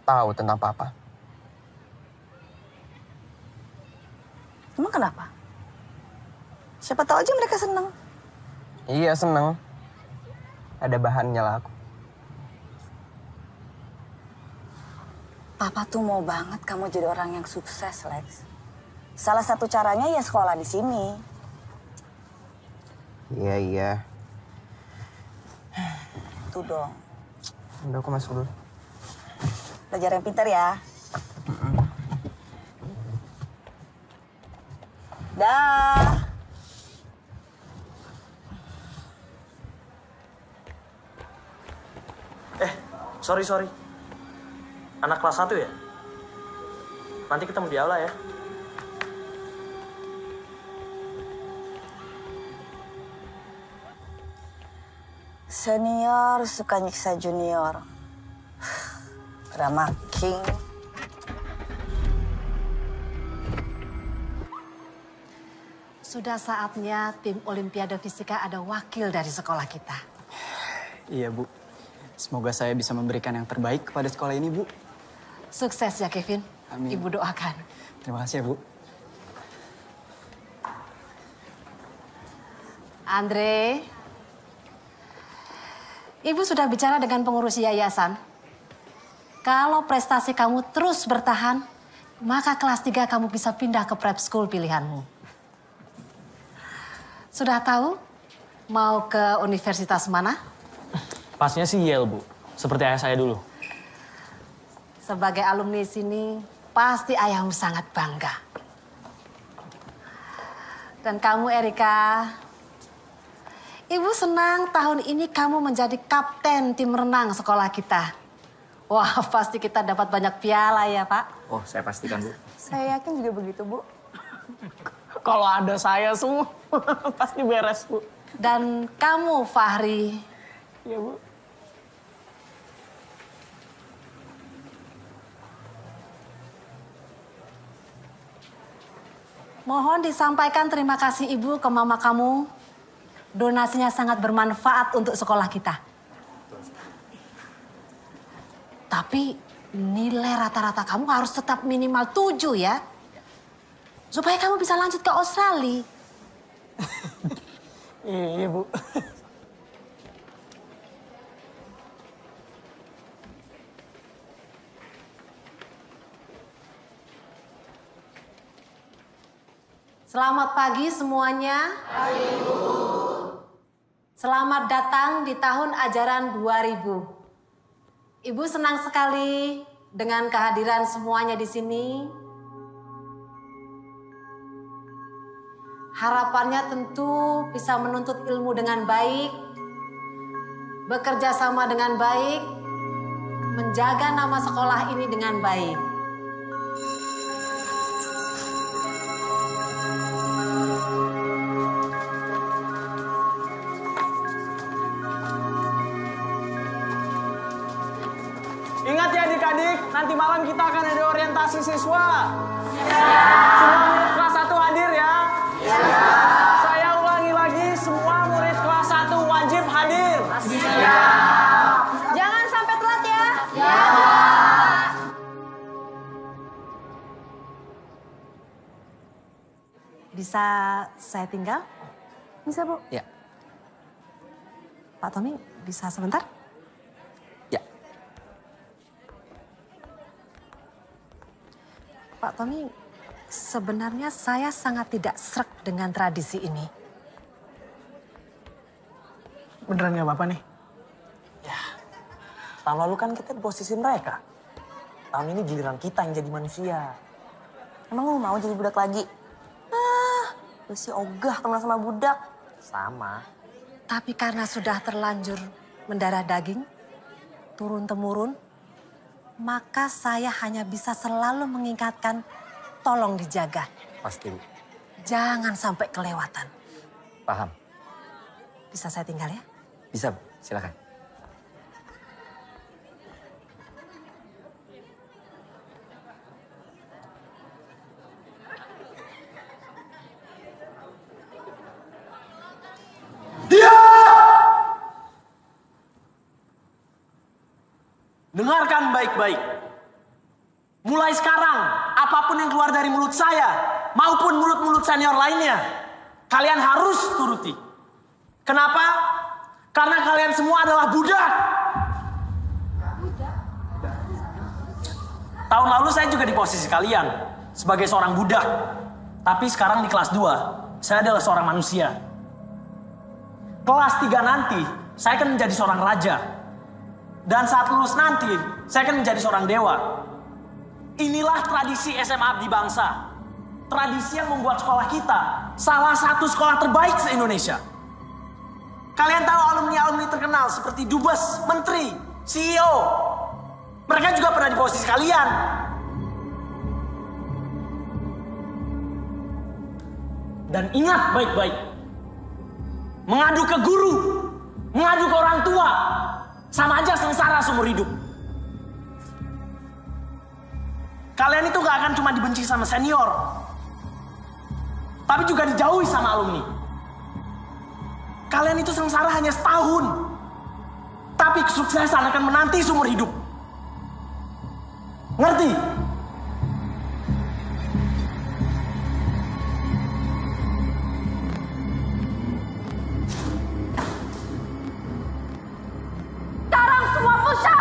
tahu tentang papa. Emang kenapa? Siapa tahu aja mereka senang. Iya, seneng. Ada bahannya lah aku. Papa tuh mau banget kamu jadi orang yang sukses, Lex. Salah satu caranya ya sekolah di sini. Iya. Tuh dong. Udah, aku masuk dulu. Belajar yang pintar ya. Dah. Sorry. Anak kelas 1 ya? Nanti ketemu di aula ya. Senior suka nyiksa junior. Drama king. Sudah saatnya tim Olimpiade Fisika ada wakil dari sekolah kita. Iya, Bu. Semoga saya bisa memberikan yang terbaik kepada sekolah ini, Bu. Sukses ya, Kevin. Amin. Ibu doakan. Terima kasih ya, Bu. Andre, Ibu sudah bicara dengan pengurus yayasan. Kalau prestasi kamu terus bertahan, maka kelas 3 kamu bisa pindah ke prep school pilihanmu. Sudah tahu mau ke universitas mana? Pasnya sih Yale, Bu. Seperti ayah saya dulu. Sebagai alumni sini, pasti ayahmu sangat bangga. Dan kamu, Erika, Ibu senang tahun ini kamu menjadi kapten tim renang sekolah kita. Wah, pasti kita dapat banyak piala ya, Pak. Oh, saya pastikan, Bu. Saya yakin juga begitu, Bu. Kalau ada saya semua, pasti beres, Bu. Dan kamu, Fahri. Iya, Bu. Mohon disampaikan terima kasih Ibu ke mama kamu. Donasinya sangat bermanfaat untuk sekolah kita. Tapi nilai rata-rata kamu harus tetap minimal 7 ya. Supaya kamu bisa lanjut ke Australia. Iya, Bu. Selamat pagi semuanya. Pagi, Bu. Selamat datang di tahun ajaran 2000. Ibu senang sekali dengan kehadiran semuanya di sini. Harapannya tentu bisa menuntut ilmu dengan baik, bekerja sama dengan baik, menjaga nama sekolah ini dengan baik. Ingat ya adik-adik, nanti malam kita akan ada orientasi siswa. Semua murid kelas 1 hadir ya. Saya ulangi lagi, semua murid kelas 1 wajib hadir. Jangan sampai telat ya. Bisa saya tinggal? Bisa, Bu. Ya. Pak Tommy, bisa sebentar? Ya. Pak Tommy, sebenarnya saya sangat tidak sreg dengan tradisi ini. Beneran gak apa-apa nih? Ya, tahun lalu kan kita di posisi mereka. Tahun ini giliran kita yang jadi manusia. Emang lu mau jadi budak lagi? Lu sih ogah teman sama budak. Sama. Tapi karena sudah terlanjur mendarah daging, turun-temurun, maka saya hanya bisa selalu mengingatkan, tolong dijaga. Pasti, Bu. Jangan sampai kelewatan. Paham. Bisa saya tinggal ya? Bisa, Bu. Silakan. Dengarkan baik-baik. Mulai sekarang, apapun yang keluar dari mulut saya maupun mulut-mulut senior lainnya, kalian harus turuti. Kenapa? Karena kalian semua adalah budak. Tahun lalu saya juga di posisi kalian sebagai seorang budak. Tapi sekarang di kelas 2, saya adalah seorang manusia. Kelas 3 nanti, saya akan menjadi seorang raja. Dan saat lulus nanti, saya akan menjadi seorang dewa. Inilah tradisi SMA Abdi Bangsa. Tradisi yang membuat sekolah kita salah satu sekolah terbaik se-Indonesia. Kalian tahu alumni-alumni terkenal seperti Dubes, Menteri, CEO. Mereka juga pernah di posisi kalian. Dan ingat baik-baik. Mengadu ke guru, mengadu ke orang tua, sama aja sengsara seumur hidup. Kalian itu gak akan cuma dibenci sama senior, tapi juga dijauhi sama alumni. Kalian itu sengsara hanya setahun, tapi kesuksesan akan menanti seumur hidup. Ngerti? Sekarang semua push up.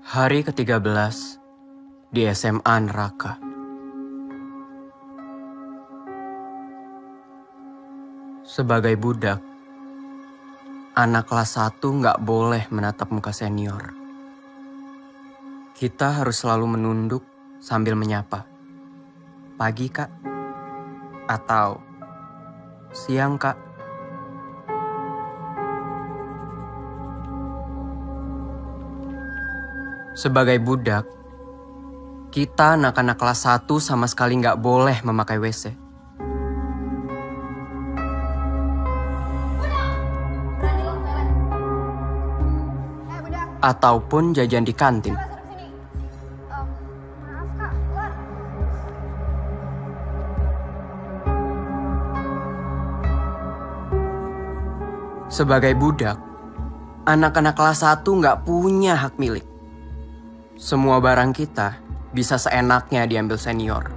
Hari ke-13 di SMA Neraka. Sebagai budak, anak kelas 1 nggak boleh menatap muka senior. Kita harus selalu menunduk sambil menyapa. Pagi, Kak. Atau siang, Kak. Sebagai budak, kita anak-anak kelas 1 sama sekali nggak boleh memakai WC. Ataupun jajan di kantin. Sebagai budak, anak-anak kelas 1 nggak punya hak milik. Semua barang kita bisa seenaknya diambil senior.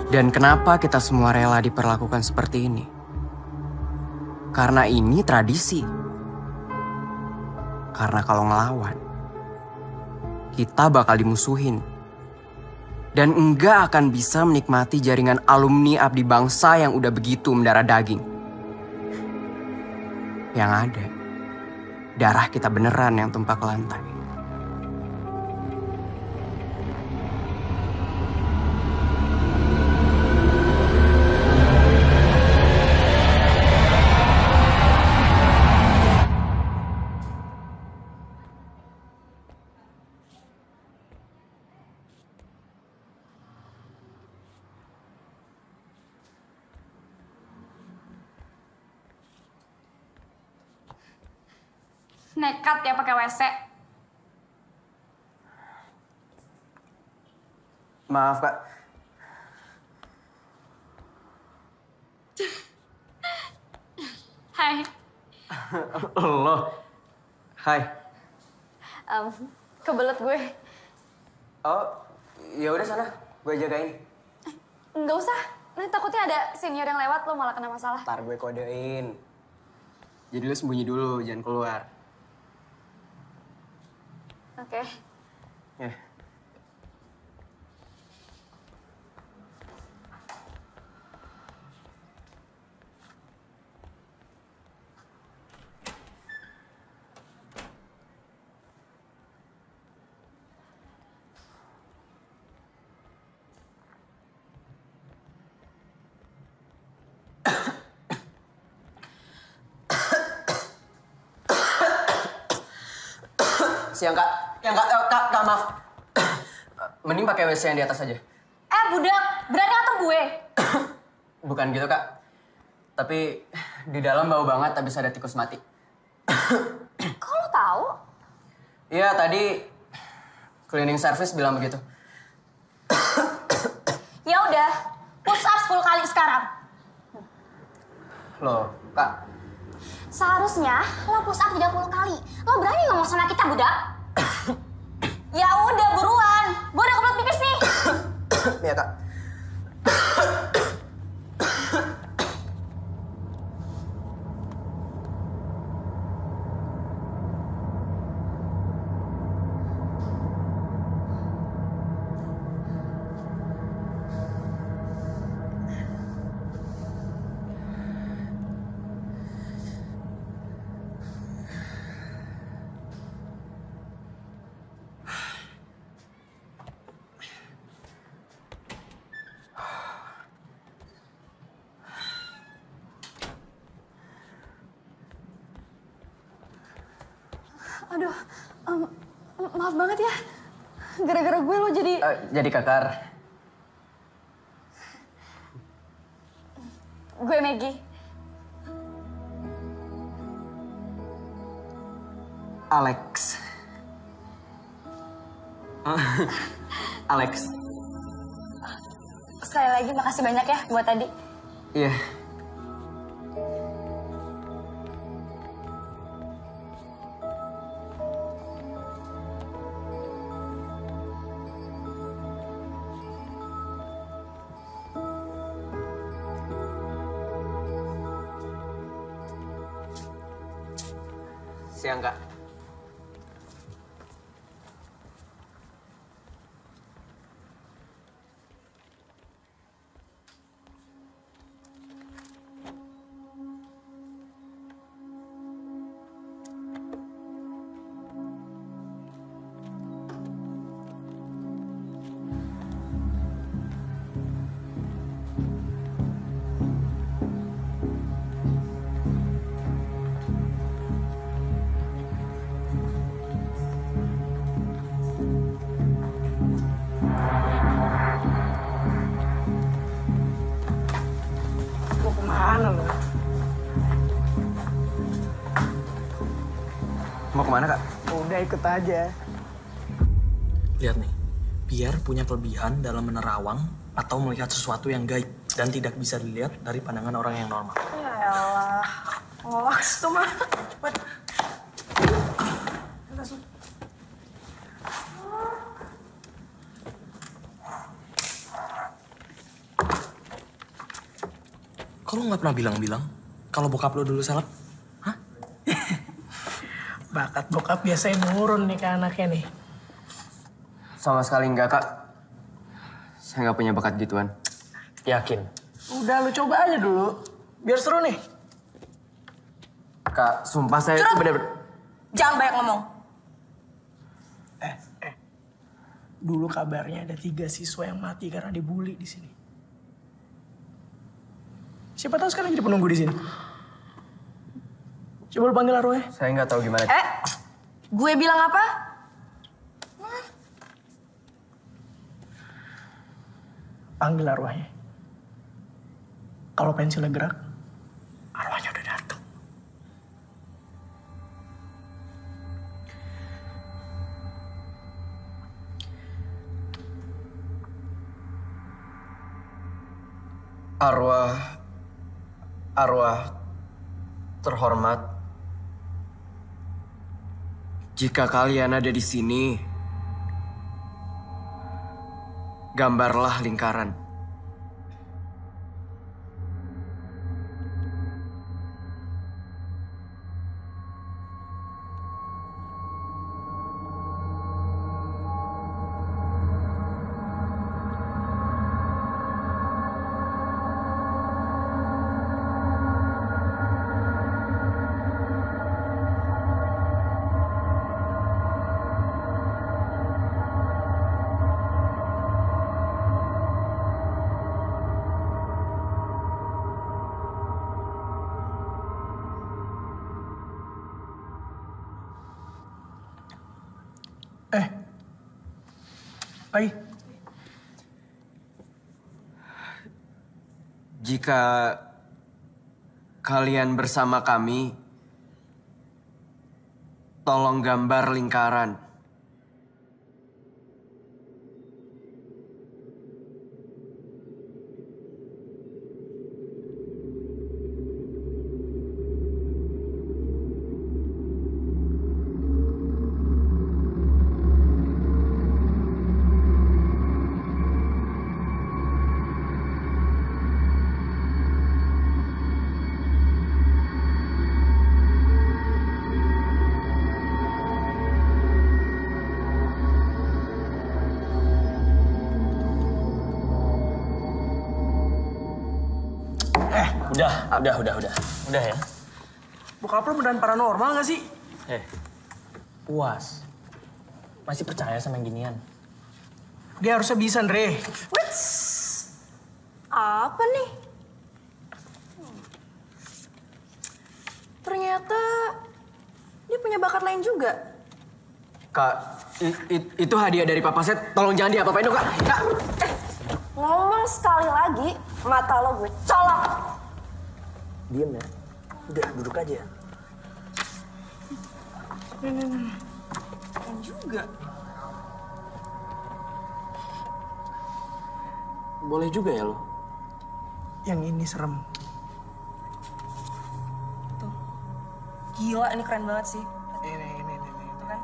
Dan kenapa kita semua rela diperlakukan seperti ini? Karena ini tradisi. Karena kalau ngelawan, kita bakal dimusuhin. Dan enggak akan bisa menikmati jaringan alumni Abdi Bangsa yang udah begitu mendarah daging. Yang ada, darah kita beneran yang tumpah ke lantai. Nekat ya pakai WC. Maaf, Kak. Hai. Lo. Hai. Kebelet gue. Oh, ya udah sana, gue jagain. Nggak usah. Nanti takutnya ada senior yang lewat, lo malah kena masalah. Ntar gue kodein. Jadi lo sembunyi dulu, jangan keluar. Oke. Ya. Siang, Kak. Yang Kak, maaf. Mending pakai WC yang di atas aja. Budak, berani atur gue. Bukan gitu, Kak. Tapi di dalam bau banget, habis ada tikus mati. Kok lo tahu? Iya, tadi cleaning service bilang begitu. Ya udah, push up 10 kali sekarang. Loh, Kak. Seharusnya lo push up 30 kali. Lo berani ngomong sama kita, budak? Ya udah, buruan. Gue udah kebelet pipis nih. Iya, Kak. Aduh, maaf banget ya. Gara-gara gue lo jadi... Jadi kakar. Gue Maggie. Alex. Alex. Sekali lagi makasih banyak ya buat tadi. Iya. Siang, Kak. Mau kemana, Kak? Udah ikut aja. Lihat nih, biar punya kelebihan dalam menerawang atau melihat sesuatu yang gaib dan tidak bisa dilihat dari pandangan orang yang normal. Ya elah. Hoax tuh mah. Kok lu nggak pernah bilang-bilang kalau bokap lu dulu salep? Hah? Bakat bokap biasanya nurun nih ke anaknya nih. Sama sekali enggak, Kak. Saya nggak punya bakat gituan. Yakin? Udah lu coba aja dulu. Biar seru nih. Kak, sumpah saya itu bener-bener... Jangan banyak ngomong. Dulu kabarnya ada 3 siswa yang mati karena dibully di sini. Siapa tahu sekarang jadi penunggu di sini. Coba lu panggil arwahnya. Saya nggak tahu gimana. Gue bilang apa? Panggil arwahnya. Kalau pensilnya gerak, arwahnya udah datang. Arwah terhormat. Jika kalian ada di sini, gambarlah lingkaran. Hai. Jika kalian bersama kami, tolong gambar lingkaran. Udah ya. Bokap lo beneran paranormal gak sih? Puas. Masih percaya sama yang ginian? Dia harusnya bisa, Andre. Apa nih? Ternyata dia punya bakat lain juga. Kak, itu hadiah dari Papa Set. Tolong jangan diapa-apain dong, Kak. Kak. Ngomong sekali lagi, mata lo gue colok. Diem ya. Udah, duduk aja. Yang juga. Boleh juga ya lo? Yang ini serem. Tuh. Gila, ini keren banget sih. Ini. Tuh kan?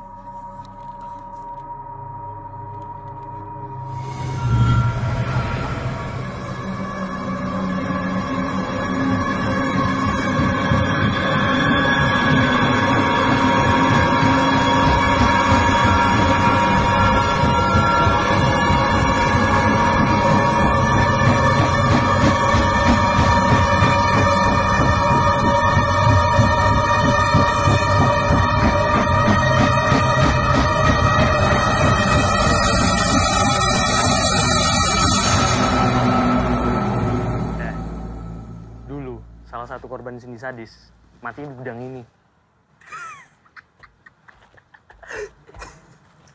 Salah satu korban Cindy sadis mati di gudang ini.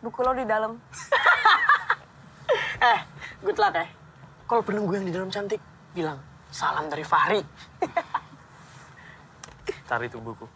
Buku lo di dalam. Good luck ya. Kalau penunggu yang di dalam cantik, bilang salam dari Fahri. Cari tuh buku.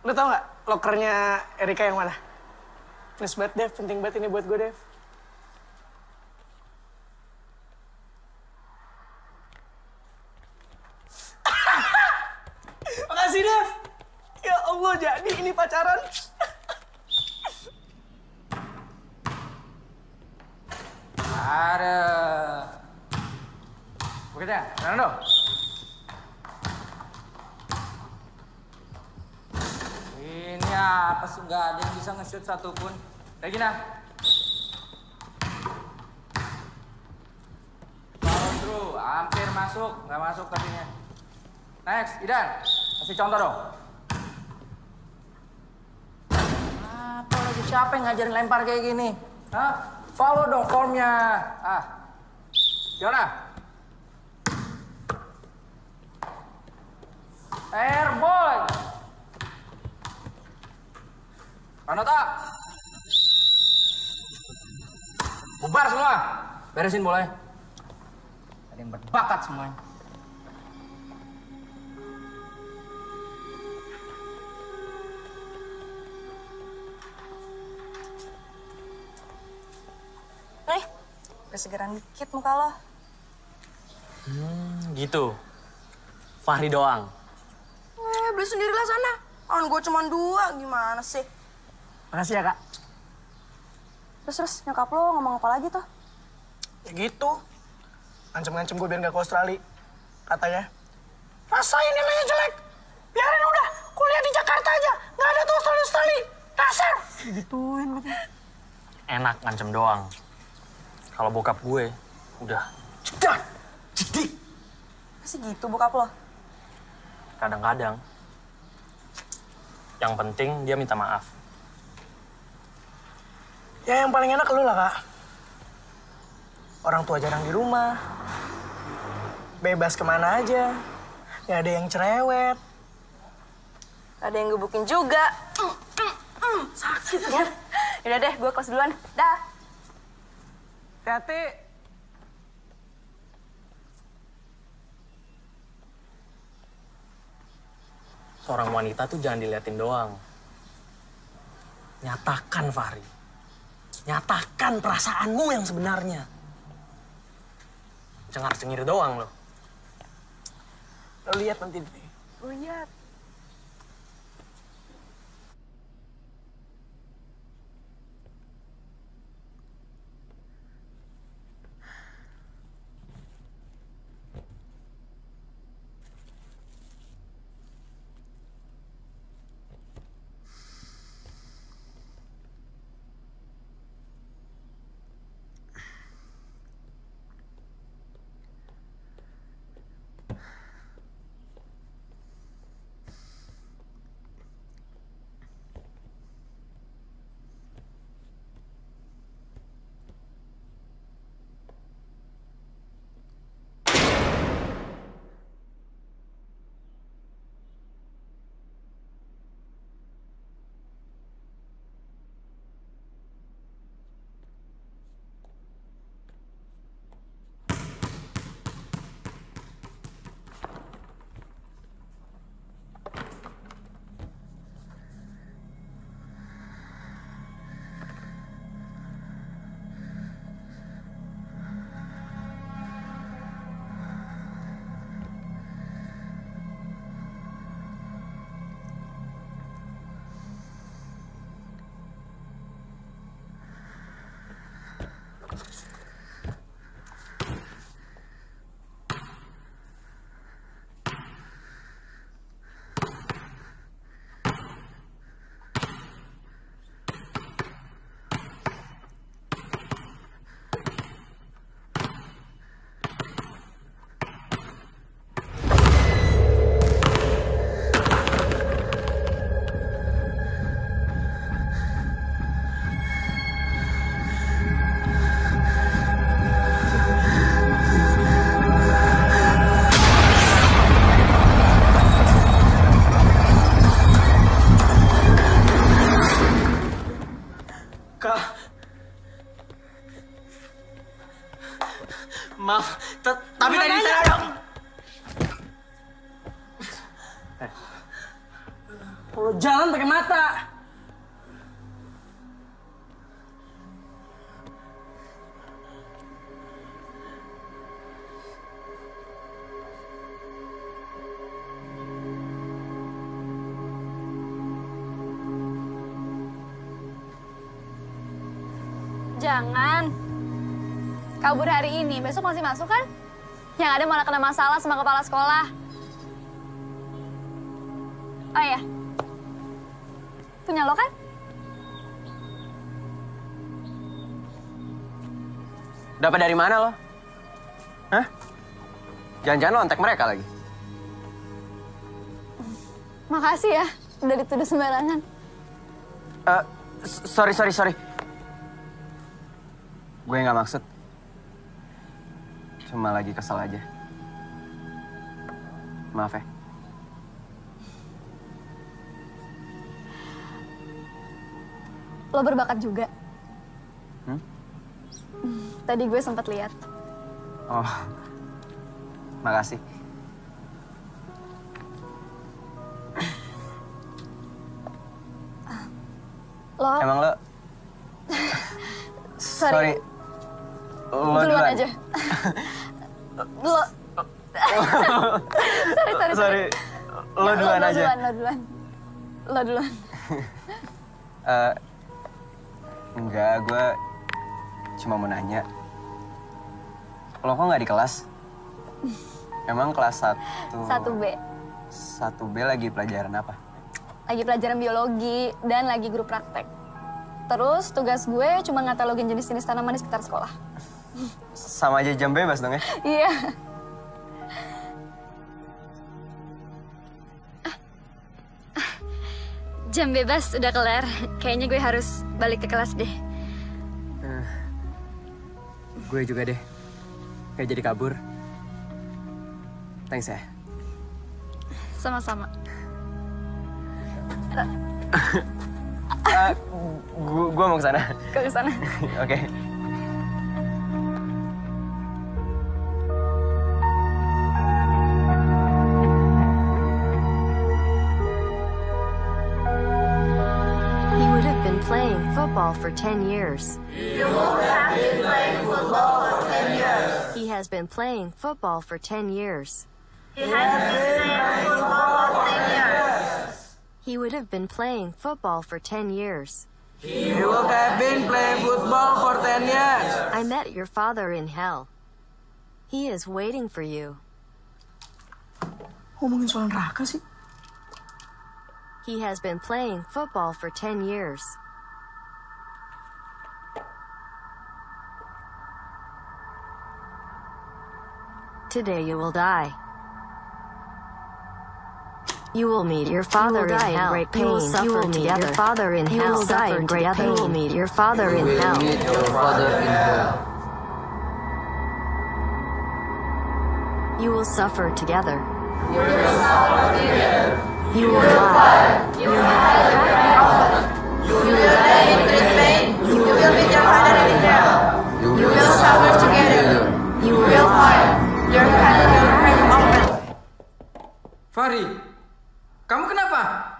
Lu tau gak lokernya Erika yang mana? Please banget, Dev. Penting banget ini buat gue, Dev. Makasih, Dev. Ya Allah, jadi ini pacaran. Ada. Begitu ya, Fernando. Ini apa sih, nggak ada yang bisa nge-shoot satupun. Regina. Follow through, hampir masuk, nggak masuk tapinya. Next, Idan, kasih contoh dong. Apa lagi, siapa yang ngajarin lempar kayak gini? Hah? Follow dong formnya. Gimana? Airball. Panota. Bubar semua. Beresin bolanya. Ada yang berbakat semuanya. Nih, udah segeran dikit muka lo. Gitu. Fahri doang. Beli sendirilah sana. Kan gue cuma 2, gimana sih? Makasih ya, Kak. Terus nyokap lo ngomong apa lagi tuh? Ya gitu. Ngancem-ngancem gue biar gak ke Australia. Katanya, rasain nilainya jelek. Biarin udah, kuliah di Jakarta aja. Gak ada tuh Australia. Dasar. Gituin katanya. Enak ngancem doang. Kalau bokap gue, udah Cedak, jedik. Masih gitu bokap lo? kadang-kadang. Yang penting dia minta maaf. Ya yang paling enak lu lah, Kak. Orang tua jarang di rumah. Bebas kemana aja. Gak ada yang cerewet. Ada yang gebukin juga. Sakit ya. Yaudah deh, gue kelas duluan. Dah. Hati-hati. Seorang wanita tuh jangan diliatin doang. Nyatakan, Fahri. Nyatakan perasaanmu yang sebenarnya. Cengar-cengir doang lo. Lo lihat nanti deh. Lihat. Maaf, tapi tadi saya dong. Kalau jalan pakai mata. Jangan. Kabur hari ini, besok masih masuk kan? Yang ada malah kena masalah sama kepala sekolah. Oh iya. Punya lo kan? Dapat dari mana lo? Hah? Jangan-jangan lo ontek mereka lagi? Makasih ya, udah dituduh sembarangan. Sorry. Gue nggak maksud. Cuma lagi kesel aja. Maaf ya. Lo berbakat juga. Tadi gue sempat lihat. Oh, makasih. Lo? Emang lo? Sorry. Lo duluan aja. Lo. Sorry. Lo duluan aja. Lo duluan. Enggak, gue cuma mau nanya. Lo kok nggak di kelas? Emang kelas 1? 1B. 1B lagi pelajaran apa? Lagi pelajaran biologi dan lagi grup praktek. Terus tugas gue cuma ngatalogin jenis-jenis tanaman di sekitar sekolah. Sama aja jam bebas dong ya? Iya. Jam bebas udah kelar. Kayaknya gue harus balik ke kelas deh. Gue juga deh. Kayak jadi kabur. Thanks ya. Sama-sama. Gue mau ke sana. Ke sana. Oke. He would have been playing football for 10 years. You would have been playing football for 10 years. He has been playing football for 10 years. He has been playing football for 10 years. He would have been playing football for 10 years. You would have been playing football for 10 years. I met your father in hell. He is waiting for you. Ngomongin soal neraka sih. He has been playing football for 10 years. Today you will die. You will meet your father in hell. You will suffer together. Your father in hell. You will die in great pain. You will meet your father in hell. Meet your father in hell. You will suffer together. You will suffer together. You will die. You will die. You will die in great pain. You will meet your father in hell. You will suffer together. You will fight. Your hand open. Fahri, kamu kenapa?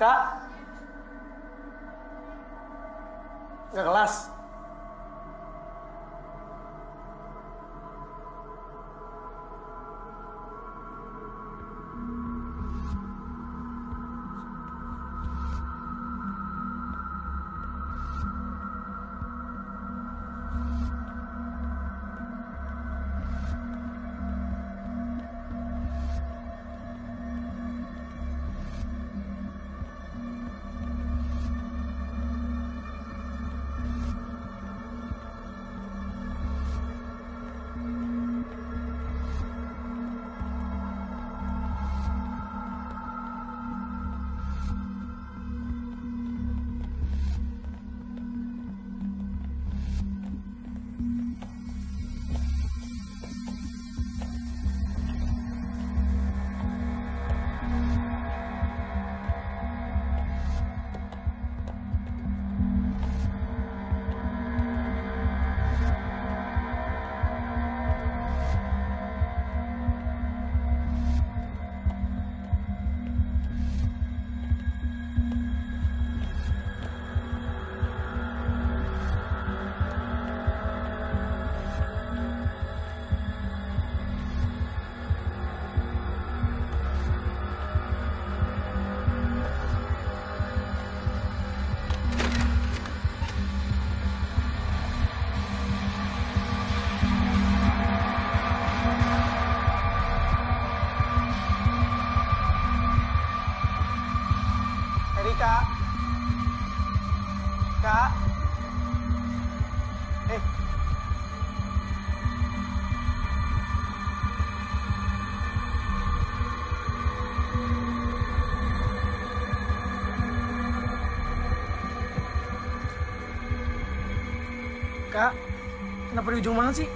Kak, nggak kelas. Kak. Kak. Kak, kenapa di ujung banget sih?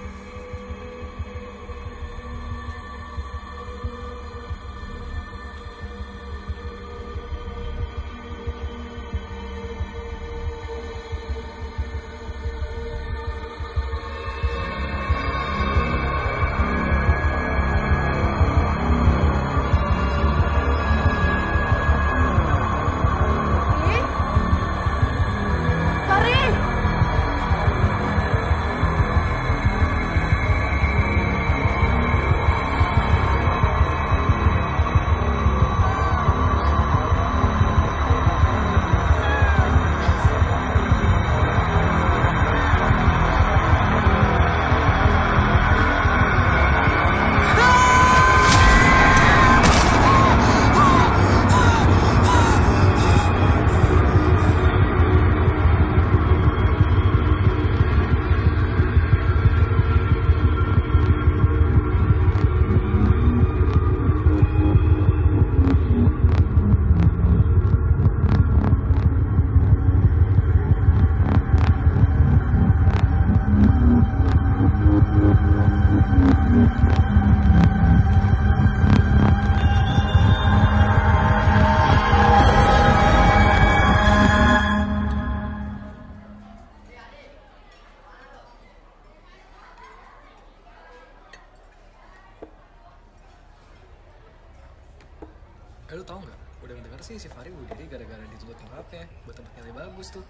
Lu tau nggak? Udah ngedenger sih si Fahri bunuh diri gara-gara dituntut nyokapnya buat tempat nilai bagus tuh.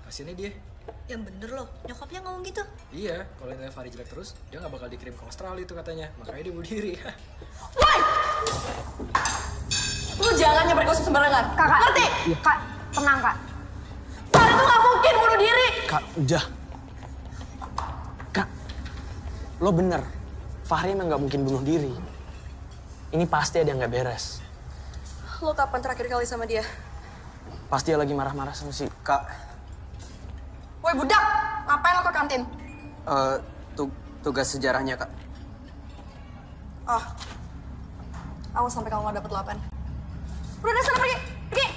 Kasiannya dia. Yang bener loh, nyokapnya ngomong gitu. Iya, kalau nilai Fahri jelek terus, dia nggak bakal dikirim ke Australia itu katanya. Makanya dia bunuh diri. Woi! Lu jangan nyebar gosip sembarangan. Kakak. Ngerti? Iya. Kak, tenang kak. Fahri tuh nggak mungkin bunuh diri. Kak, udah. Kak, lo bener. Fahri emang nggak mungkin bunuh diri. Ini pasti ada yang nggak beres. Lo kapan terakhir kali sama dia? Pasti dia lagi marah-marah sama si Kak. Woi budak, ngapain lo ke kantin? Tugas sejarahnya, Kak. Oh, awas sampai kamu gak dapet 8. Udah deh, sana pergi, pergi.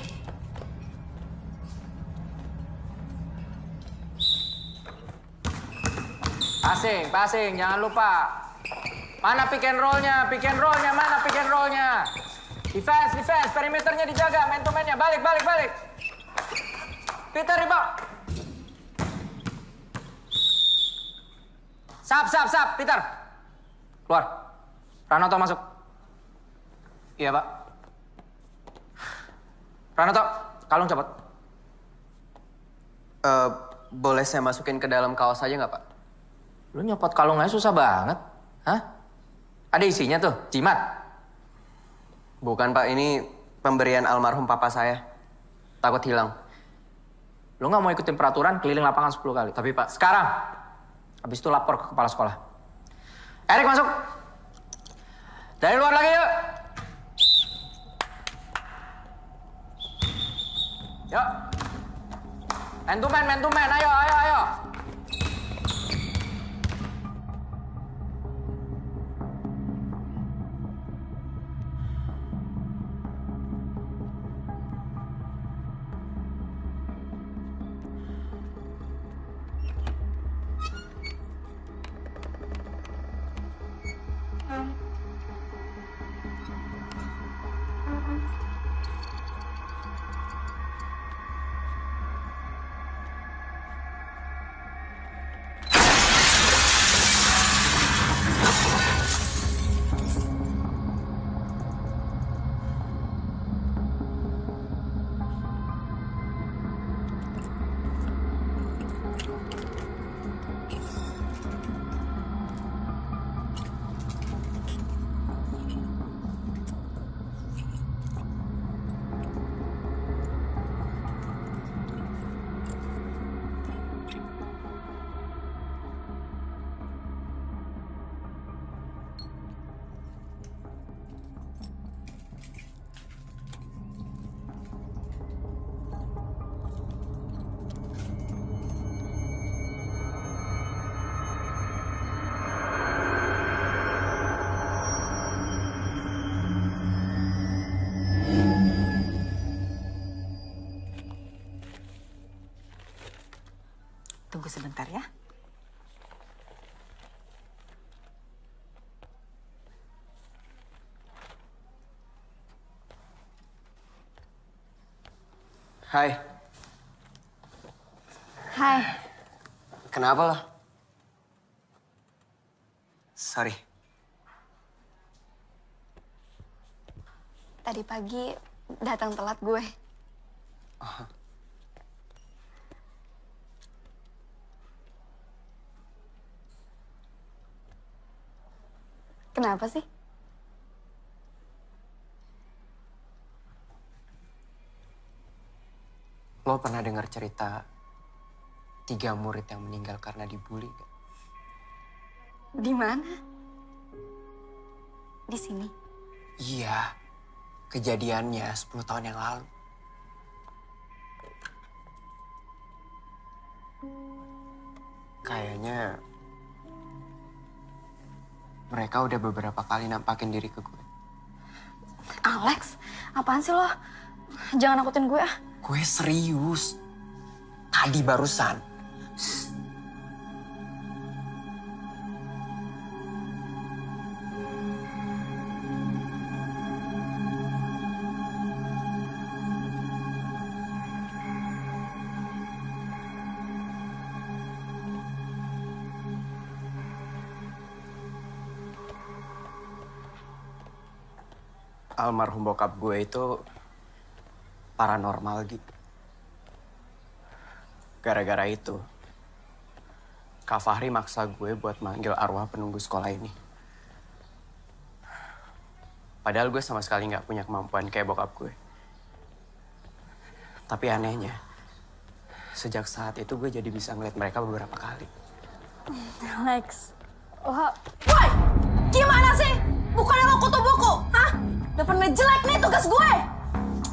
Passing, jangan lupa. Mana pick and roll-nya, mana pick and roll-nya. Defense, perimeternya dijaga, man to man-nya. Balik. Peter, rebound. Sap, Peter. Keluar. Pranoto masuk. Iya, Pak. Pranoto, kalung copot. Boleh saya masukin ke dalam kaos aja nggak, Pak? Lu nyopot kalungnya susah banget. Hah? Ada isinya tuh, jimat. Bukan, Pak. Ini pemberian almarhum papa saya. Takut hilang. Lu nggak mau ikutin peraturan keliling lapangan 10 kali. Tapi, Pak... Sekarang. Habis itu lapor ke kepala sekolah. Erik masuk. Dari luar lagi yuk. Yuk. Man to man. Ayo. Tunggu sebentar ya. Hai. Hai. Kenapa lo? Sorry. Tadi pagi datang telat gue. Kenapa sih? Lo pernah dengar cerita 3 murid yang meninggal karena dibully gak? Di mana? Di sini. Iya, kejadiannya 10 tahun yang lalu. Kayaknya mereka udah beberapa kali nampakin diri ke gue. Alex, apaan sih lo? Jangan nakutin gue ah. Gue serius. Tadi barusan. Almarhum bokap gue itu paranormal gitu. Gara-gara itu, Kak Fahri maksa gue buat manggil arwah penunggu sekolah ini. Padahal gue sama sekali nggak punya kemampuan kayak bokap gue. Tapi anehnya, sejak saat itu gue jadi bisa ngeliat mereka beberapa kali. Alex. Wah. Woi! Gimana sih? Bukannya lo kutu buku? Hah? Depan jelek nih tugas gue.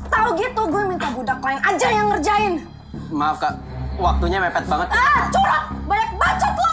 Tahu gitu gue minta budak lain aja yang ngerjain. Maaf Kak, waktunya mepet banget. Ah, curang! Banyak bacot lo!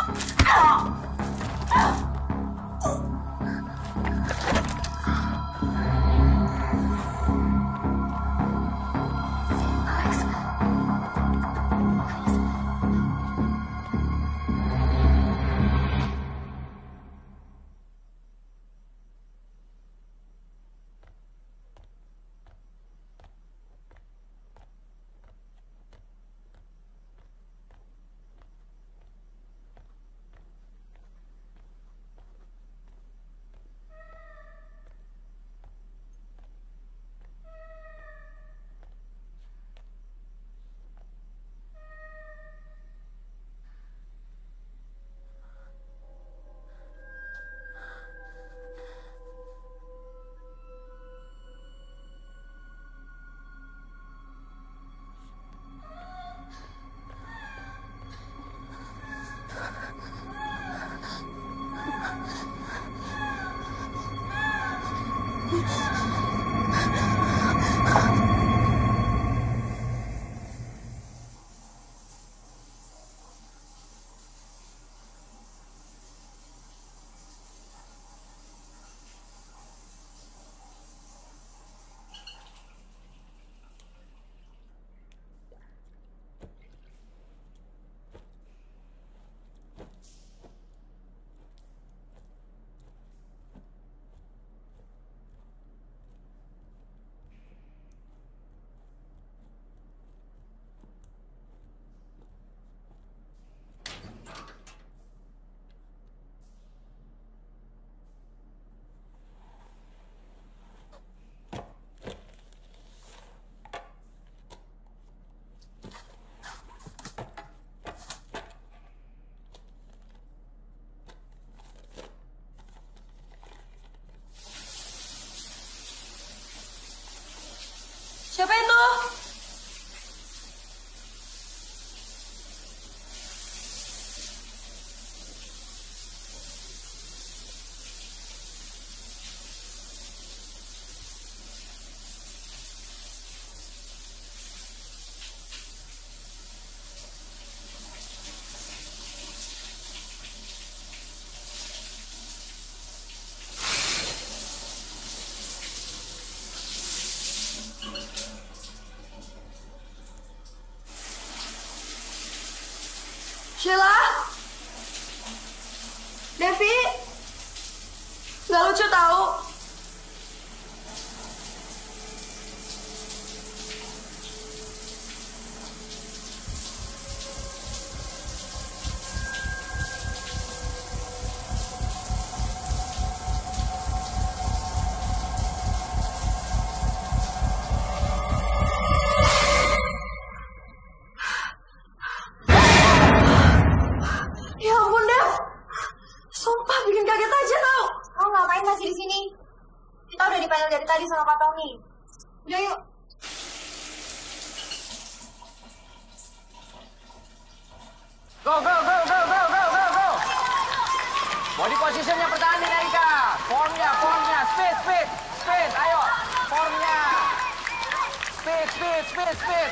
Sheila? Devi? Gak lucu tahu. Ya ampun, Dev. Sumpah bikin kaget aja tau. Kamu ngapain masih di sini? Kita udah dipanggil dari tadi sama Pak Tommy. Udah yuk. Go, go, go, go, go, go, go, go. Body positionnya pertahanin Erika. Formnya, speed, speed, speed. Ayo, formnya. Speed, speed, speed, speed.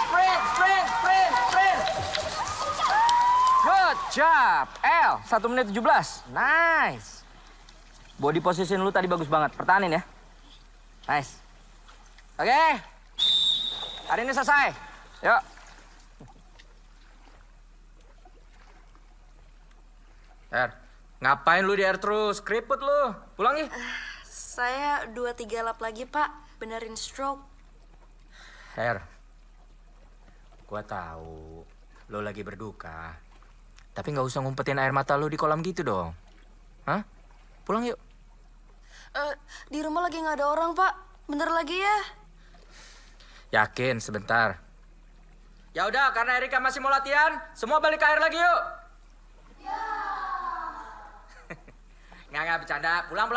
Sprint, sprint, sprint, sprint. Good job. L, 1 menit 17. Nice. Body position lu tadi bagus banget. Pertahanin ya. Nice. Oke. Hari ini selesai. Yuk. Ngapain lu di air terus? Keriput lu. Pulang nih. Saya 2-3 lap lagi, Pak. Benerin stroke. Gua tahu lu lagi berduka. Tapi nggak usah ngumpetin air mata lu di kolam gitu dong. Hah? Pulang yuk. Di rumah lagi nggak ada orang, Pak. Bentar lagi ya. Yakin, sebentar. Ya udah, karena Erika masih mau latihan, semua balik ke air lagi yuk. Ya. Nggak bercanda. Pulang.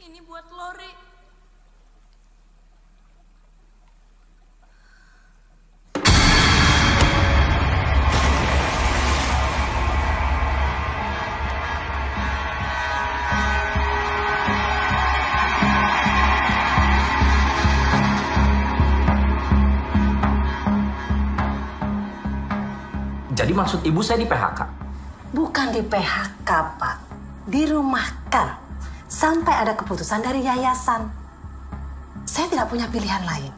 Ini buat Lori. Jadi maksud ibu saya di PHK? Bukan di PHK, Pak. Dirumahkan. Sampai ada keputusan dari yayasan. Saya tidak punya pilihan lain.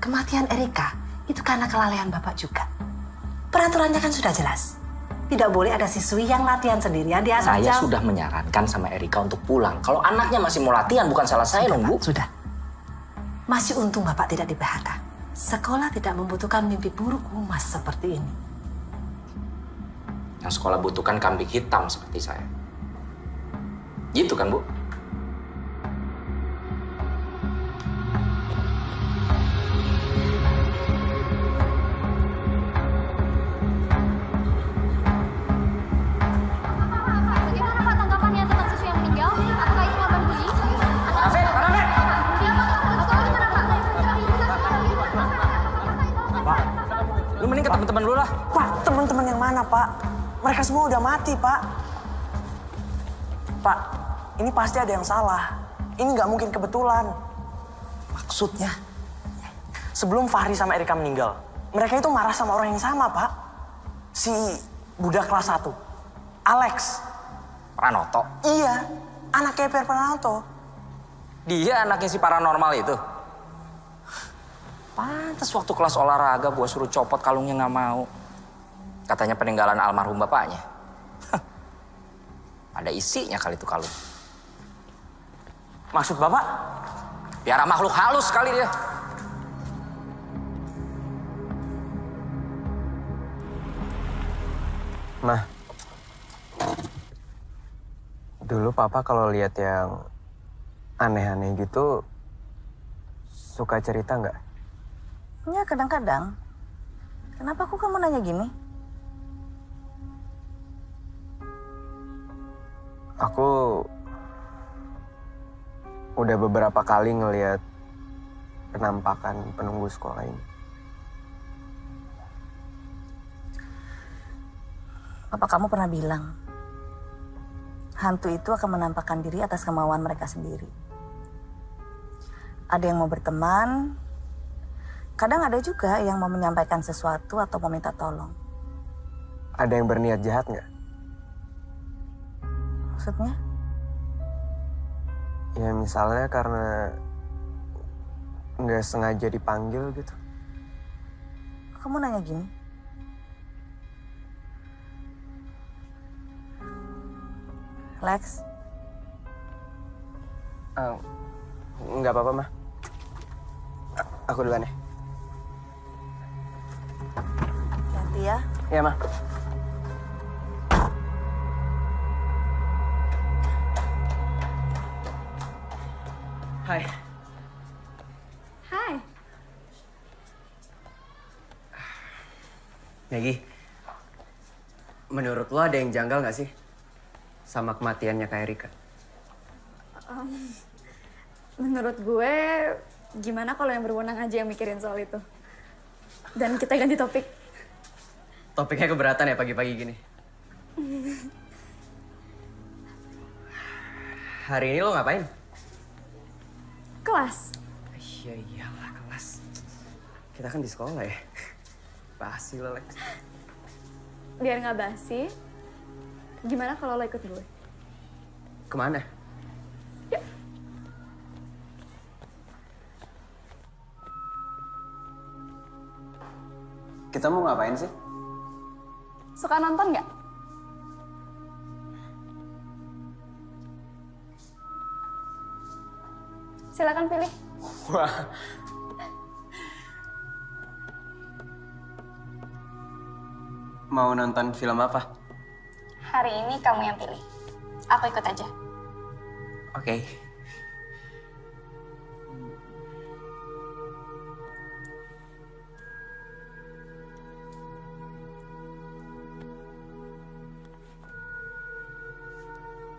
Kematian Erika itu karena kelalaian Bapak juga. Peraturannya kan sudah jelas. Tidak boleh ada siswi yang latihan sendirian di atas jam. Saya sudah menyarankan sama Erika untuk pulang. Kalau anaknya masih mau latihan, bukan salah saya dong, Bu. Sudah. Masih untung Bapak tidak di PHK. Sekolah tidak membutuhkan mimpi buruk humas seperti ini. Yang sekolah butuhkan kambing hitam seperti saya. Gitu kan, Bu? Bagaimana Pak tanggapannya tentang siswa yang meninggal? Apakah itu kabar bully? Rafid, Rafid! Pak, Lu mending ke teman-teman lu lah. Pak, teman-teman yang mana, Pak? Mereka semua udah mati, Pak. Pak, ini pasti ada yang salah. Ini nggak mungkin kebetulan. Maksudnya, sebelum Fahri sama Erika meninggal, mereka itu marah sama orang yang sama, Pak. Si budak kelas 1, Alex. Pranoto. Iya, anaknya Per Pranoto. Dia anaknya si paranormal itu. Pantes waktu kelas olahraga gua suruh copot kalungnya nggak mau. Katanya peninggalan almarhum bapaknya. Ada isinya kali itu kalung. Maksud Bapak? Biar makhluk halus kali dia. Nah, dulu Papa kalau lihat yang aneh-aneh gitu, suka cerita nggak? Ya kadang-kadang. Kenapa kok kamu nanya gini? Aku udah beberapa kali ngelihat penampakan penunggu sekolah ini. Apa kamu pernah bilang, hantu itu akan menampakkan diri atas kemauan mereka sendiri. Ada yang mau berteman, kadang ada juga yang mau menyampaikan sesuatu atau mau minta tolong. Ada yang berniat jahat nggak? Maksudnya? Ya misalnya karena nggak sengaja dipanggil gitu. Kamu nanya gini? Lex? Nggak apa-apa, Mah. Aku duluan ya. Hati ya. Iya, Mah. Hai. Hai. Maggie, menurut lo ada yang janggal nggak sih sama kematiannya Kak Erika? Menurut gue, gimana kalau yang berwenang aja yang mikirin soal itu? Dan kita ganti topik. Topiknya keberatan ya pagi-pagi gini. Hari ini lo ngapain? Kelas. Iya iyalah kelas. Kita kan di sekolah ya. Basi lo, Lex. Biar nggak basi, gimana kalau lo ikut gue? Kemana? Yuk. Kita mau ngapain sih? Suka nonton nggak? Silakan pilih. Wah. Mau nonton film apa? Hari ini kamu yang pilih. Aku ikut aja. Oke.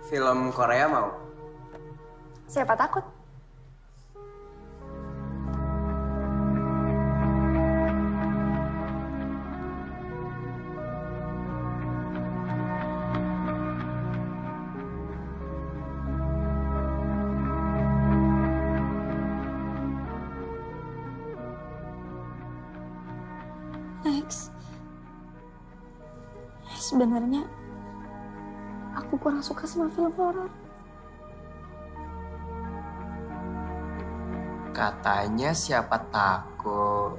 Film Korea mau? Siapa takut? Lex, sebenarnya aku kurang suka sama film horor. Katanya siapa takut.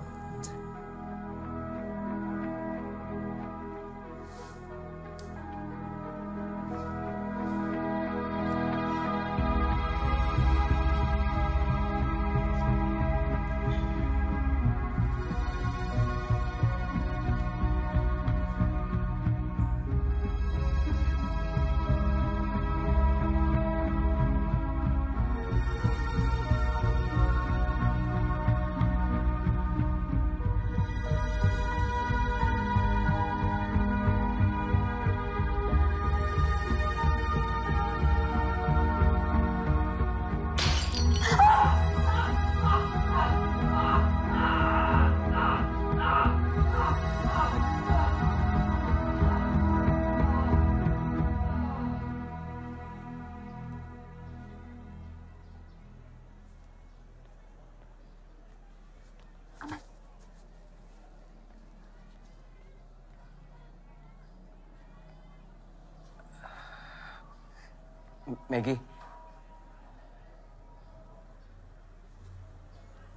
Maggie.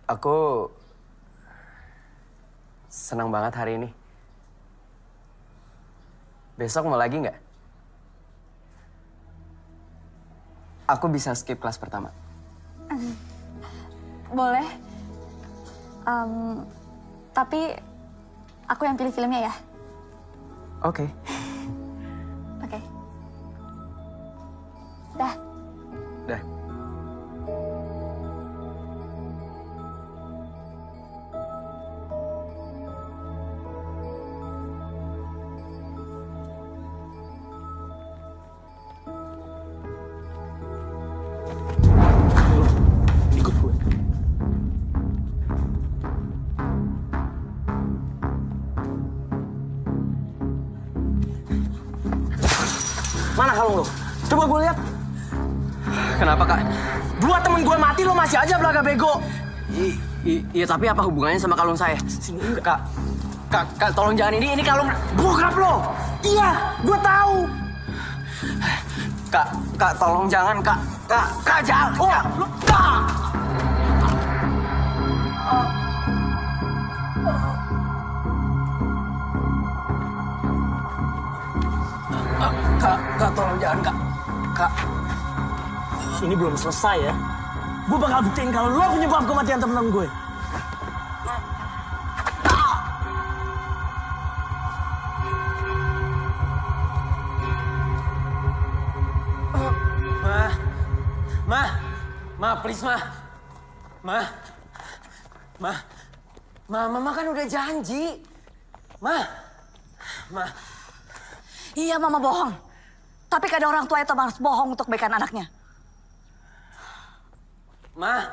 Aku senang banget hari ini. Besok mau lagi nggak? Aku bisa skip kelas pertama. Boleh. Tapi aku yang pilih filmnya ya. Oke. Oke. Dah. Dah. Ikut gue. Mana kalung lo? Coba gue lihat. Kenapa, Kak? Dua temen gue mati, lo masih aja belaga bego. Iya, tapi apa hubungannya sama kalung saya? Sini, Kak, tolong jangan ini kalung bokap lo. Iya, gue tahu. Kak, tolong jangan, Kak. Kak, jangan. Oh, lo, Kak. Kak, tolong jangan, Kak. Ini belum selesai ya. Gue bakal buktiin kalau lo penyebab kematian temen-temen gue. Ma, please, Ma. Mama kan udah janji. Ma. Iya, Mama bohong. Tapi kadang orang tua itu harus bohong untuk kebaikan anaknya. Ma.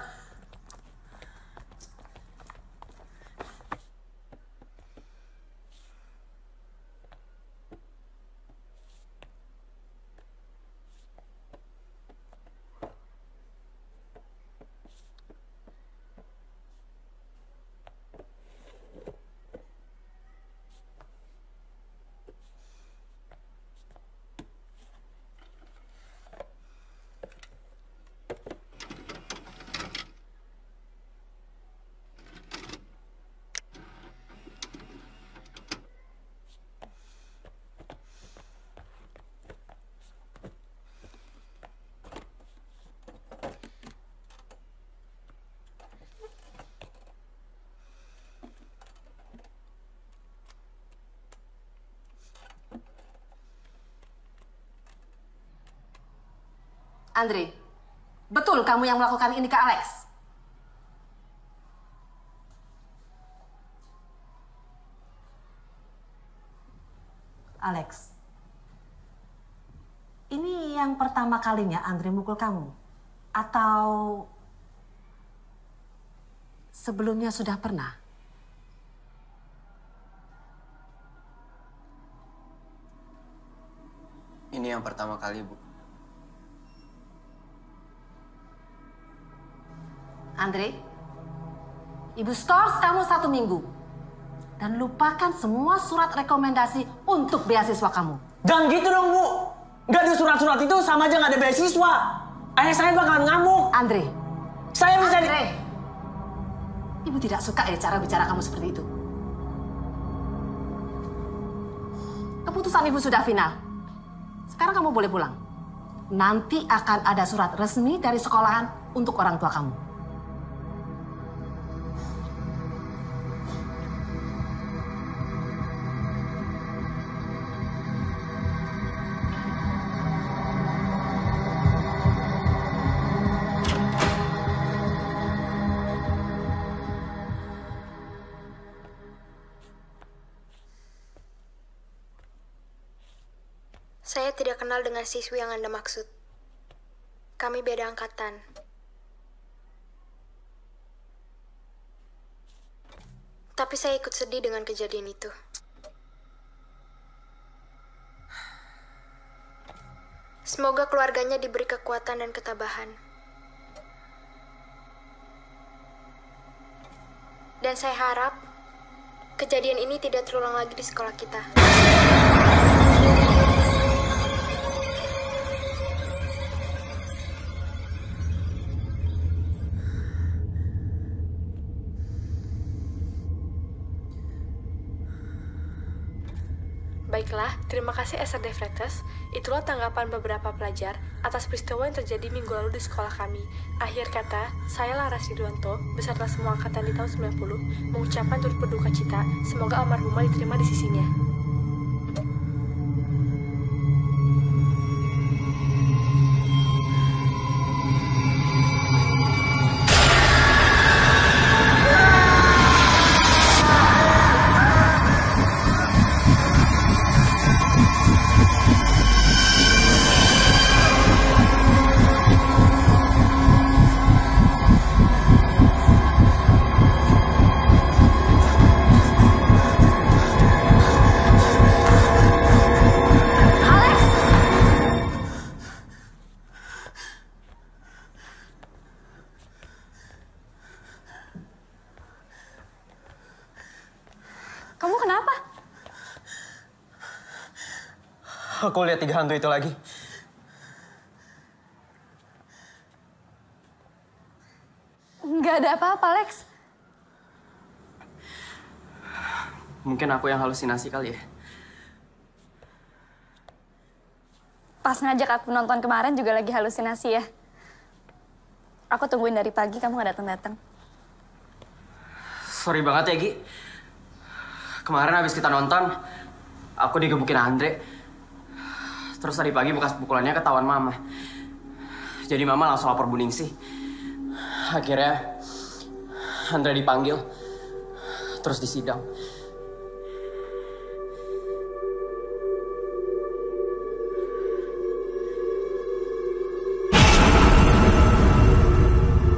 Andre, betul kamu yang melakukan ini ke Alex? Alex, ini yang pertama kalinya Andre mukul kamu? Atau sebelumnya sudah pernah? Ini yang pertama kali, Bu. Andre, Ibu skors kamu 1 minggu. Dan lupakan semua surat rekomendasi untuk beasiswa kamu. Jangan gitu dong, Bu. Nggak ada surat-surat itu sama aja nggak ada beasiswa. Ayah saya bakalan ngamuk. Andre. Saya bisa Andre. Ibu tidak suka ya cara bicara kamu seperti itu. Keputusan Ibu sudah final. Sekarang kamu boleh pulang. Nanti akan ada surat resmi dari sekolahan untuk orang tua kamu. Saya tidak kenal dengan siswi yang Anda maksud. Kami beda angkatan. Tapi saya ikut sedih dengan kejadian itu. Semoga keluarganya diberi kekuatan dan ketabahan. Dan saya harap kejadian ini tidak terulang lagi di sekolah kita. Baiklah, terima kasih SRD Freitas. Itulah tanggapan beberapa pelajar atas peristiwa yang terjadi minggu lalu di sekolah kami. Akhir kata, saya Laras Ridwanto, beserta semua angkatan di tahun 90, mengucapkan turut berduka cita, semoga almarhumah diterima di sisinya. Kamu kenapa? Aku lihat 3 hantu itu lagi. Nggak ada apa-apa, Lex. Mungkin aku yang halusinasi kali ya. Pas ngajak aku nonton kemarin juga lagi halusinasi ya. Aku tungguin dari pagi, kamu nggak datang-datang. Sorry banget ya, Gi. Kemarin habis kita nonton, aku digebukin Andre. Terus tadi pagi bekas pukulannya ketahuan Mama. Jadi Mama langsung lapor Bu Ningsih. Akhirnya Andre dipanggil, terus disidang.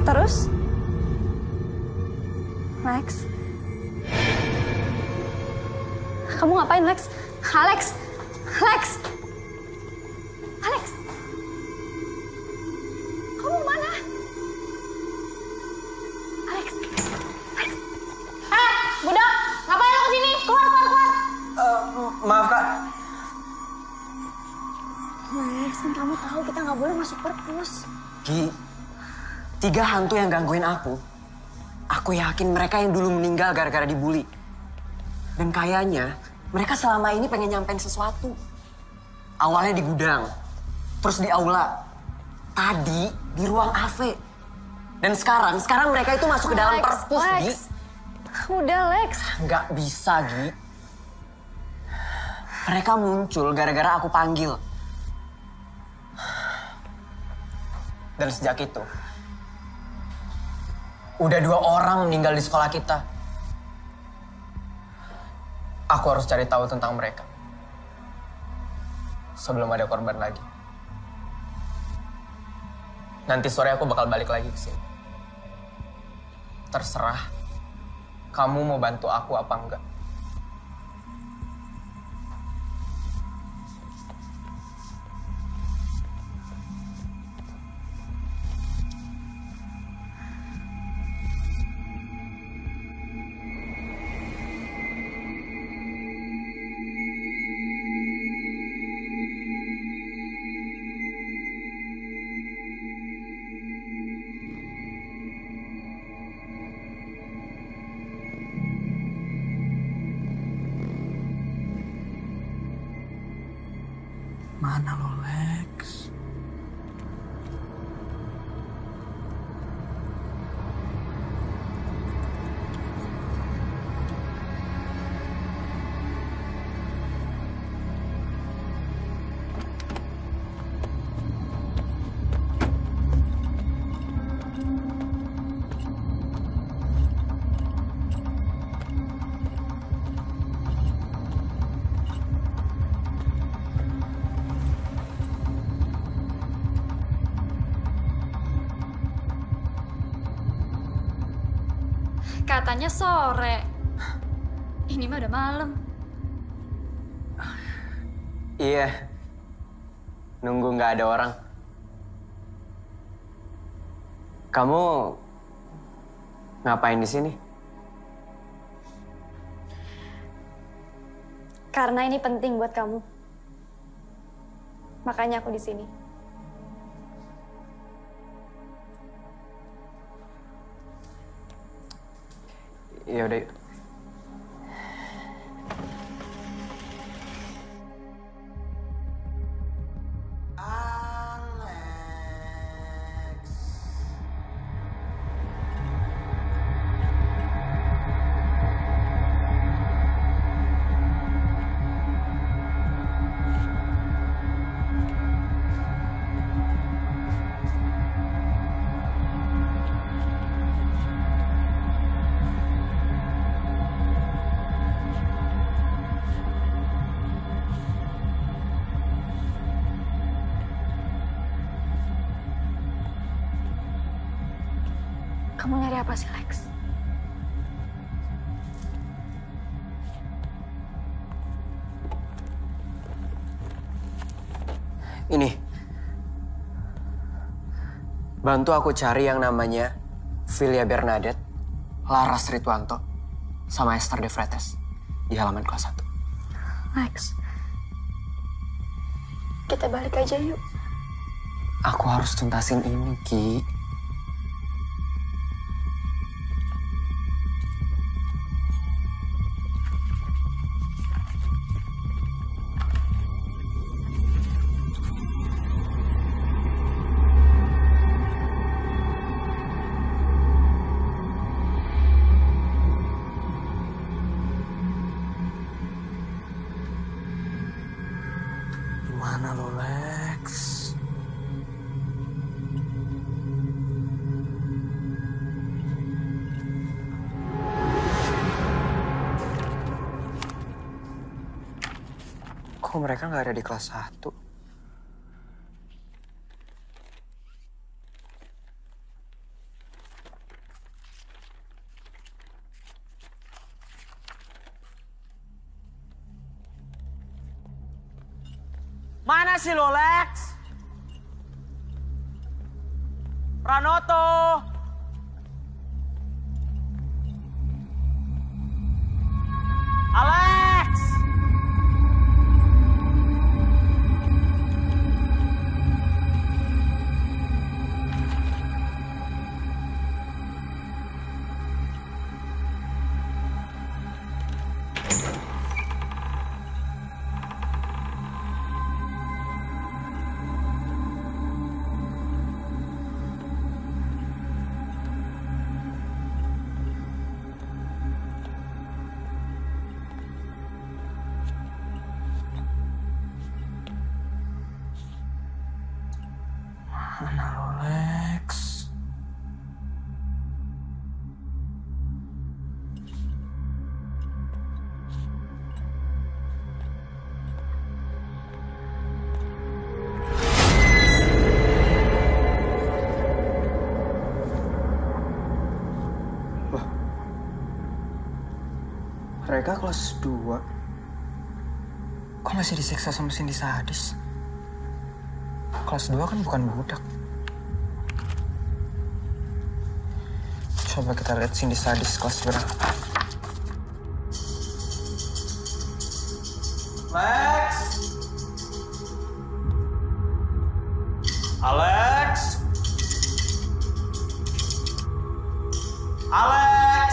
Terus? Lex? Kamu ngapain, Lex? Alex! Lex! Alex! Kamu mana? Alex! Alex! Budak! Ngapain lo kesini? Keluar, keluar, keluar! Maaf, Kak. Lex, kan kamu tahu kita nggak boleh masuk perpus. Gi, 3 hantu yang gangguin aku yakin mereka yang dulu meninggal gara-gara dibully. Dan kayaknya mereka selama ini pengen nyampein sesuatu. Awalnya di gudang, terus di aula, tadi di ruang AV. Dan sekarang mereka itu masuk ke dalam perpus, Gi. Udah, Lex. Nggak bisa, Gi. Mereka muncul gara-gara aku panggil. Dan sejak itu, udah 2 orang meninggal di sekolah kita. Aku harus cari tahu tentang mereka. Sebelum ada korban lagi. Nanti sore aku bakal balik lagi ke sini. Terserah kamu mau bantu aku apa enggak. Mana lo, Lex? Katanya sore. Ini mah udah malam. Iya. Nunggu nggak ada orang. Kamu ngapain di sini? Karena ini penting buat kamu. Makanya aku di sini. Ya udah. Kamu nyari apa sih, Lex? Ini. Bantu aku cari yang namanya Filia Bernadette, Laras Ritwanto, sama Esther De Vretes di halaman kelas 1. Lex, kita balik aja yuk. Aku harus tuntasin ini, Ki. Gimana lo, Lex? Kok mereka nggak ada di kelas 1? Mana sih lo, Lex? Pranoto. Alex. Mana lo, Lex? Loh, mereka kelas 2. Kok masih disiksa sama Cindy sadis? Kelas 2 kan bukan budak. Coba kita lihat Cindy sadis kelas berapa. Lex. Alex. Alex.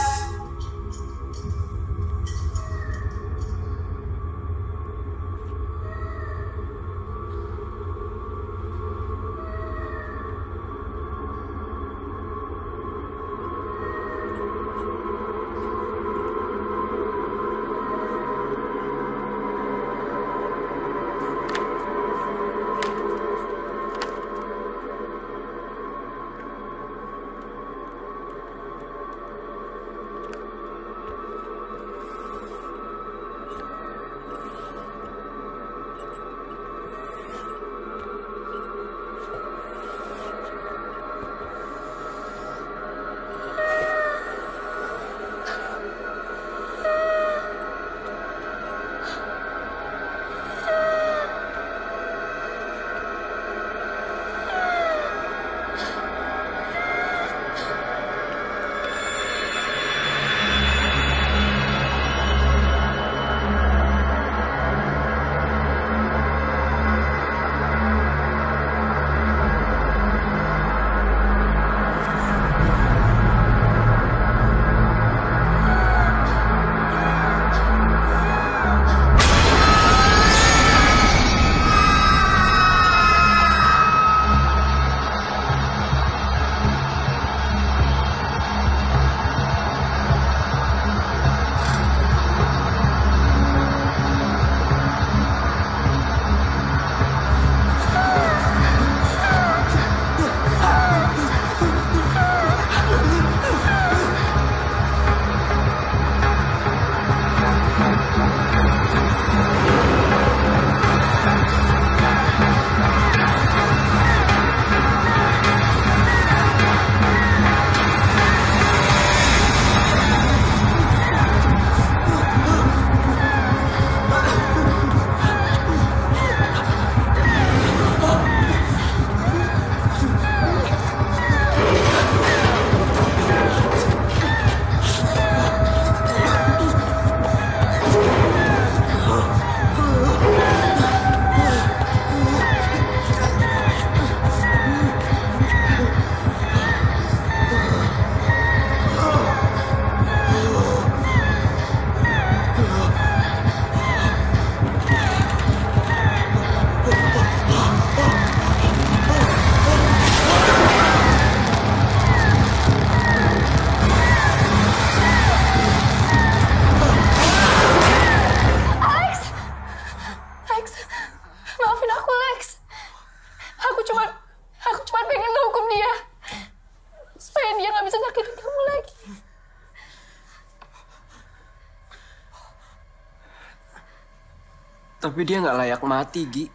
Tapi dia nggak layak mati, Gi.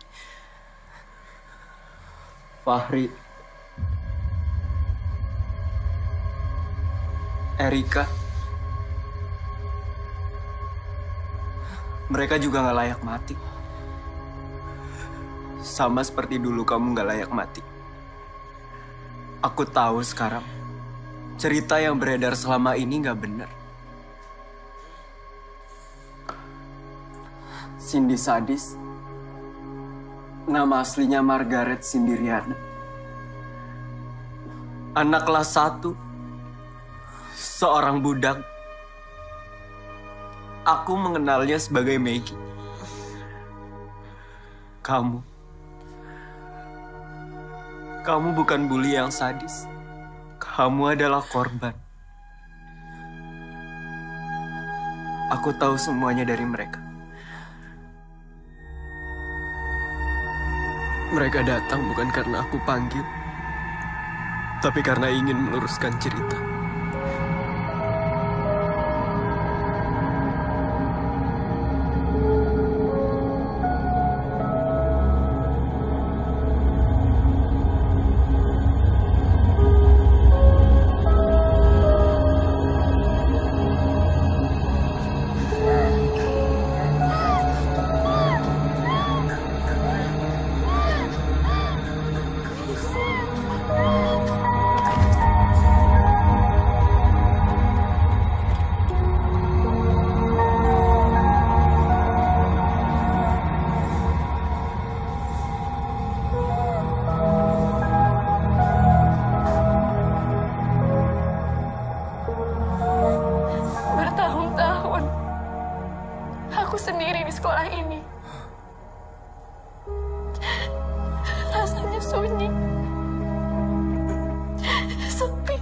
Fahri, Erika, mereka juga nggak layak mati. Sama seperti dulu kamu nggak layak mati. Aku tahu sekarang, cerita yang beredar selama ini nggak benar. Cindy sadis. Nama aslinya Margaret Sindiriana. Anak kelas 1. Seorang budak. Aku mengenalnya sebagai Maggie. Kamu bukan bully yang sadis. Kamu adalah korban. Aku tahu semuanya dari mereka. Mereka datang bukan karena aku panggil, tapi karena ingin meluruskan cerita. Aku sendiri di sekolah ini. Rasanya sunyi, sepi.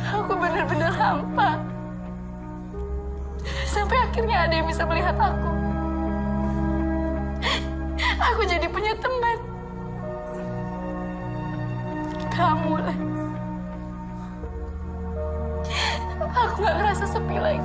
Aku benar-benar hampa. Sampai akhirnya ada yang bisa melihat aku. Aku jadi punya teman. Kamu, Lex. Aku gak ngerasa sepi lagi.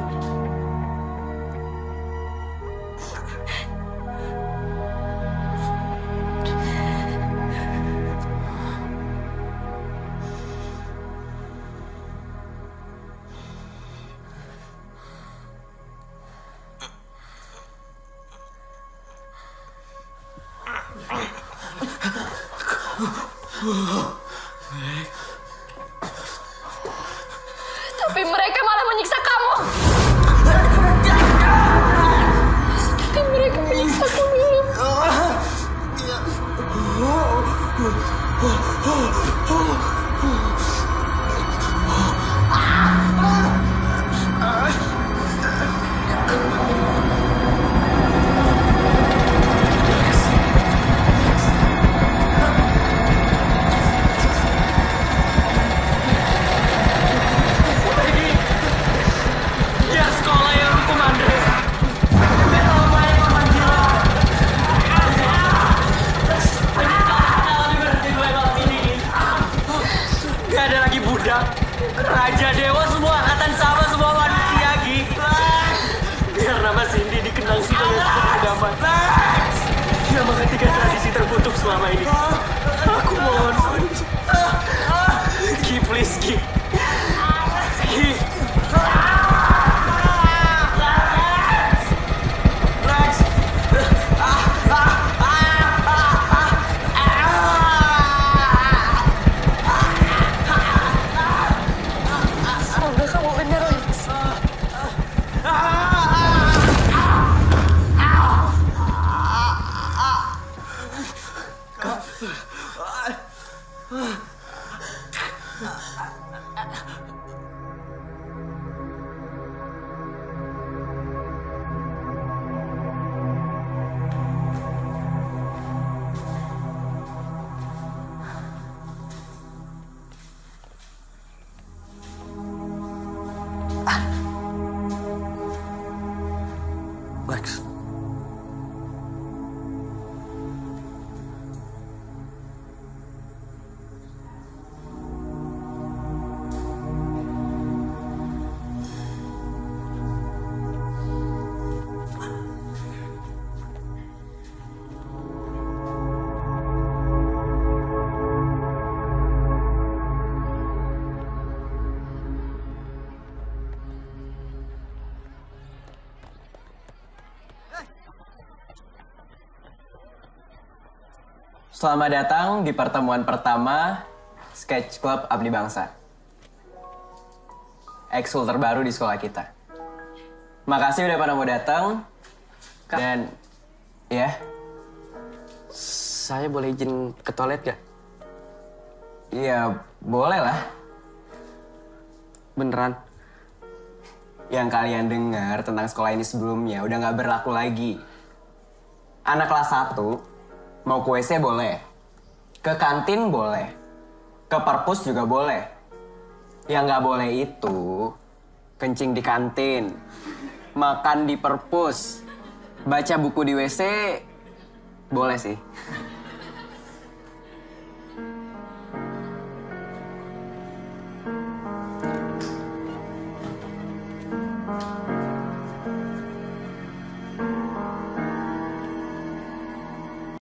Tapi mereka malah menyiksa kamu. Tapi mereka menyiksaku dulu. Raja Dewa semua angkatan sama semua manusia, Gi. Biar nama Cindy dikenang sebagai keagamaan. Dia menghentikan tradisi terkutuk selama ini. Aku mohon, Gi, please, Gi. Gi. Selamat datang di pertemuan pertama Sketch Club Abdi Bangsa. Ekskul terbaru di sekolah kita. Makasih udah pada mau datang. Dan ya, Saya boleh izin ke toilet gak? iya boleh lah. Beneran? Yang kalian dengar tentang sekolah ini sebelumnya udah nggak berlaku lagi. Anak kelas 1 mau ke WC boleh, ke kantin boleh, ke perpus juga boleh. Yang nggak boleh itu kencing di kantin, makan di perpus, baca buku di WC boleh sih.